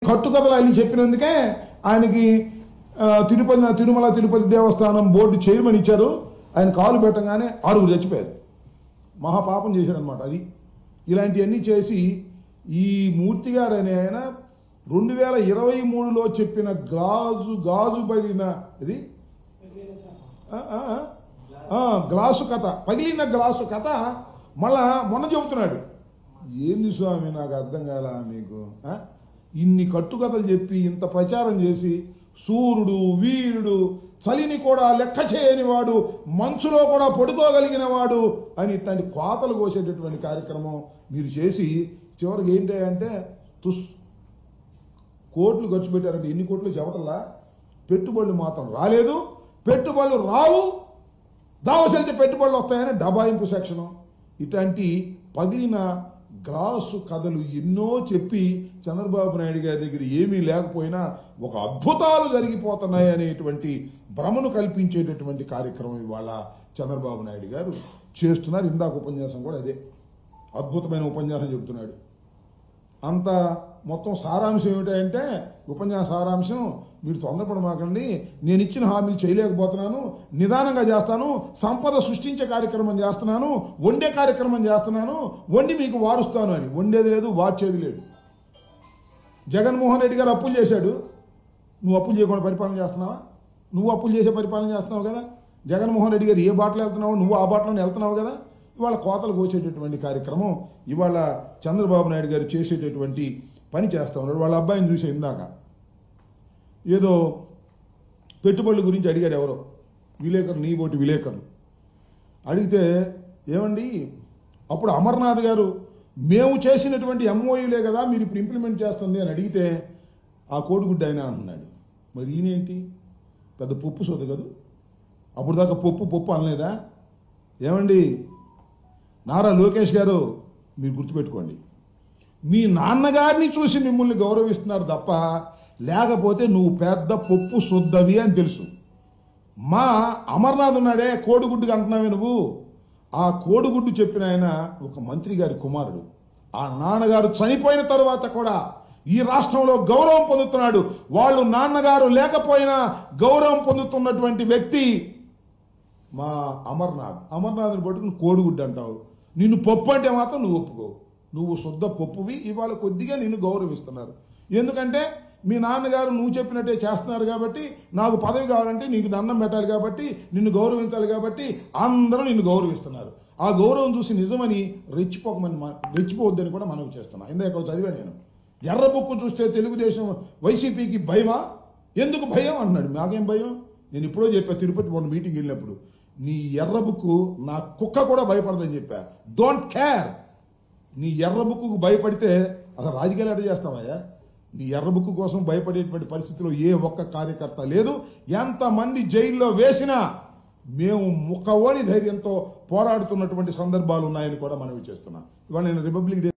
కట్టుకథలు ఆయన చెప్పినందుకే ఆయనకి తిరుమల తిరుపతి దేవస్థానం board chairman ఇచ్చారు. ఆయన కాలు పెట్టగానే 6 చచ్చిపోయారు. మహాపాపం చేశాడనమాట. అది ఇలాంటివన్నీ చేసి ఈ మూర్తి గారు అనే ఆయన 2023లో చెప్పిన గాజు పగిలిన ఇది గ్లాసు కథ, పగిలిన గ్లాసు కథ మళ్ళా మొన్న చెబుతున్నాడు. ఏంది స్వామి నాకు అర్థం కాల మీకు? ఇన్ని కట్టుకథలు చెప్పి ఇంత ప్రచారం చేసి సూర్యుడు వీరుడు చలిని కూడా లెక్క చేయని వాడు, మంచులో కూడా పడుకోగలిగిన వాడు అని ఇట్లాంటి కోతలు కోసేటటువంటి కార్యక్రమం మీరు చేసి చివరికి ఏంటి అంటే కోట్లు ఖర్చు పెట్టారంటే ఎన్ని కోట్లు చెప్పటల్లా, పెట్టుబడులు మాత్రం రాలేదు, పెట్టుబడులు రావు, దావసలితే పెట్టుబడులు వస్తాయని డబాయింపు సెక్షను. ఇట్లాంటి పగిలిన గ్లాసు కథలు ఎన్నో చెప్పి చంద్రబాబు నాయుడు గారి దగ్గర ఏమీ లేకపోయినా ఒక అద్భుతాలు జరిగిపోతున్నాయి అనేటువంటి భ్రమను కల్పించేటటువంటి కార్యక్రమం ఇవాళ చంద్రబాబు నాయుడు గారు చేస్తున్నారు. ఇందాక ఉపన్యాసం కూడా అదే అద్భుతమైన ఉపన్యాసం చెబుతున్నాడు. అంత మొత్తం సారాంశం ఏమిటంటే ఉపన్యాస సారాంశం, మీరు తొందరపడమాకండి, నేను ఇచ్చిన హామీలు చేయలేకపోతున్నాను, నిదానంగా చేస్తాను, సంపద సృష్టించే కార్యక్రమం చేస్తున్నాను, వండే కార్యక్రమం చేస్తున్నాను, వండి మీకు వారుస్తాను అని. వండేది లేదు, వార్చేది లేదు. జగన్మోహన్ రెడ్డి గారు అప్పులు చేశాడు, నువ్వు అప్పులు చేయకుండా పరిపాలన చేస్తున్నావా? నువ్వు అప్పులు చేసే పరిపాలన చేస్తున్నావు కదా. జగన్మోహన్ రెడ్డి గారు ఏ బాటలో వెళ్తున్నావు, నువ్వు ఆ బాటలోనే వెళ్తున్నావు కదా. ఇవాళ కోతలు కోసేటటువంటి కార్యక్రమం ఇవాళ చంద్రబాబు నాయుడు గారు చేసేటటువంటి పని చేస్తూ ఉన్నాడు. వాళ్ళ అబ్బాయిని చూసే ఇందాక ఏదో పెట్టుబడుల గురించి అడిగారు ఎవరో విలేకరు, నీ బోటి విలేకరు అడిగితే, ఏమండి అప్పుడు అమర్నాథ్ గారు మేము చేసినటువంటి ఎంఓయూలే కదా మీరు ఇప్పుడు ఇంప్లిమెంట్ చేస్తుంది అని అడిగితే ఆ కోడిగుడ్డు ఆయన అంటున్నాడు. మరి ఈయనేంటి పెద్ద పప్పు సోద కదా, అప్పుడు దాకా పప్పు అనలేదా? ఏమండి నారా లోకేష్ గారు, మీరు గుర్తుపెట్టుకోండి, మీ నాన్నగారిని చూసి మిమ్మల్ని గౌరవిస్తున్నారు తప్ప, లేకపోతే నువ్వు పెద్ద పప్పు శుద్ధవి అని తెలుసు. మా అమర్నాథ్ ఉన్నాడే కోడిగుడ్డుగా అంటున్నావే నువ్వు, ఆ కోడిగుడ్డు చెప్పిన ఆయన ఒక మంత్రి గారి కుమారుడు. ఆ నాన్నగారు చనిపోయిన తర్వాత కూడా ఈ రాష్ట్రంలో గౌరవం పొందుతున్నాడు. వాళ్ళు నాన్నగారు లేకపోయినా గౌరవం పొందుతున్నటువంటి వ్యక్తి మా అమర్నాథ్ని పట్టుకుని కోడిగుడ్డు అంటావు. నిన్ను పప్పు అంటే మాత్రం నువ్వు ఒప్పుకో, నువ్వు శుద్ధ పప్పువి. ఇవాళ కొద్దిగా నిన్ను గౌరవిస్తున్నారు. ఎందుకంటే మీ నాన్నగారు నువ్వు చెప్పినట్టే చేస్తున్నారు కాబట్టి, నాకు పదవి కావాలంటే నీకు దండం పెట్టాలి కాబట్టి, నిన్ను గౌరవించాలి కాబట్టి అందరూ నిన్ను గౌరవిస్తున్నారు. ఆ గౌరవం చూసి నిజమని రెచ్చిపోవద్దని కూడా మనవి చేస్తున్నా. ఇందా ఇక్కడ చదివా నేను, ఎర్ర బుక్కు చూస్తే తెలుగుదేశం వైసీపీకి భయమా? ఎందుకు భయం అన్నాడు. నాకేం భయం? నేను ఇప్పుడో చెప్పా తిరుపతి మొన్న మీటింగ్ వెళ్ళినప్పుడు, నీ ఎర్ర బుక్కు నా కుక్క కూడా భయపడదని చెప్పా. Don't care. నీ ఎర్ర బుక్కు భయపడితే అసలు రాజకీయాలు ఎట్లా చేస్తావయ్యా? నీ ఎర్ర బుక్కు కోసం భయపడేటువంటి పరిస్థితిలో ఏ ఒక్క కార్యకర్త లేదు. ఎంతమంది జైల్లో వేసినా మేము ముక్కవోని ధైర్యంతో పోరాడుతున్నటువంటి సందర్భాలు ఉన్నాయని కూడా మనవి చేస్తున్నాం. ఇవాళ నేను రిపబ్లిక్ డే